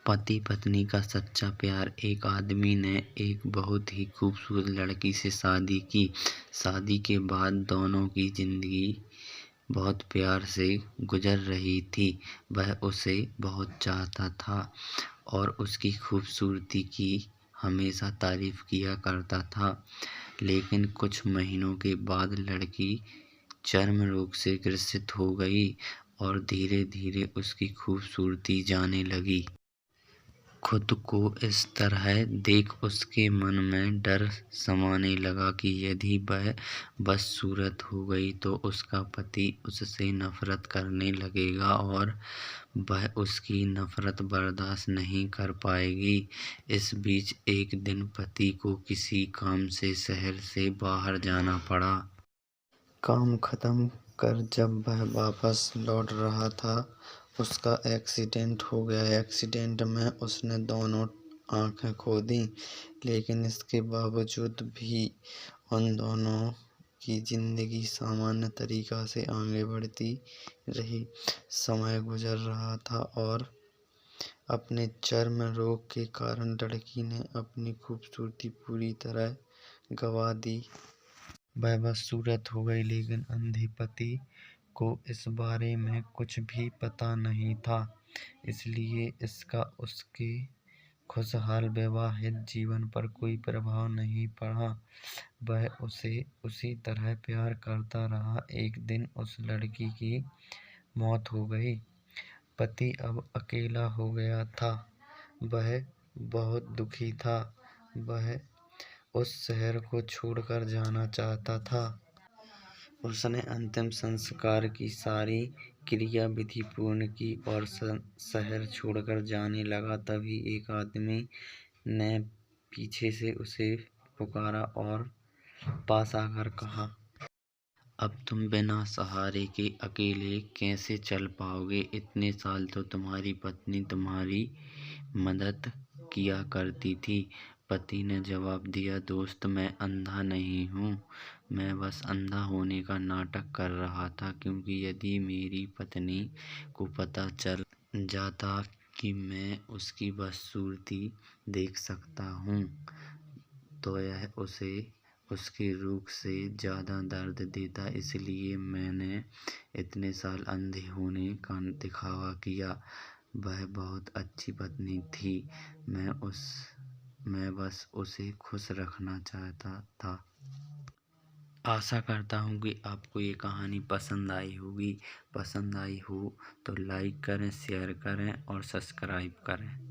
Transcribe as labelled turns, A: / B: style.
A: पति पत्नी का सच्चा प्यार। एक आदमी ने एक बहुत ही खूबसूरत लड़की से शादी की। शादी के बाद दोनों की जिंदगी बहुत प्यार से गुजर रही थी। वह उसे बहुत चाहता था और उसकी खूबसूरती की हमेशा तारीफ किया करता था। लेकिन कुछ महीनों के बाद लड़की चर्म रोग से ग्रसित हो गई और धीरे धीरे उसकी खूबसूरती जाने लगी। खुद को इस तरह देख उसके मन में डर समाने लगा कि यदि वह बदसूरत हो गई तो उसका पति उससे नफरत करने लगेगा और वह उसकी नफरत बर्दाश्त नहीं कर पाएगी। इस बीच एक दिन पति को किसी काम से शहर से बाहर जाना पड़ा। काम खत्म कर जब वह वापस लौट रहा था, उसका एक्सीडेंट हो गया। एक्सीडेंट में उसने दोनों आंखें खो दी, लेकिन इसके बावजूद भी उन दोनों की जिंदगी सामान्य तरीका से आगे बढ़ती रही। समय गुजर रहा था और अपने चर्म रोग के कारण लड़की ने अपनी खूबसूरती पूरी तरह गंवा दी। वह बदसूरत हो गई, लेकिन अंधे पति को इस बारे में कुछ भी पता नहीं था, इसलिए इसका उसके खुशहाल वैवाहिक जीवन पर कोई प्रभाव नहीं पड़ा। वह उसे उसी तरह प्यार करता रहा। एक दिन उस लड़की की मौत हो गई। पति अब अकेला हो गया था। वह बहुत दुखी था। वह उस शहर को छोड़कर जाना चाहता था। उसने अंतिम संस्कार की सारी क्रिया विधि पूर्ण की और शहर छोड़कर जाने लगा। तभी एक आदमी ने पीछे से उसे पुकारा और पास आकर कहा, अब तुम बिना सहारे के अकेले कैसे चल पाओगे? इतने साल तो तुम्हारी पत्नी तुम्हारी मदद किया करती थी। पति ने जवाब दिया, दोस्त, मैं अंधा नहीं हूँ। मैं बस अंधा होने का नाटक कर रहा था, क्योंकि यदि मेरी पत्नी को पता चल जाता कि मैं उसकी बदसूरती देख सकता हूँ तो यह उसे उसके रोग से ज़्यादा दर्द देता। इसलिए मैंने इतने साल अंधे होने का दिखावा किया। वह बहुत अच्छी पत्नी थी। मैं बस उसे खुश रखना चाहता था। आशा करता हूँ कि आपको ये कहानी पसंद आई होगी। पसंद आई हो तो लाइक करें, शेयर करें और सब्सक्राइब करें।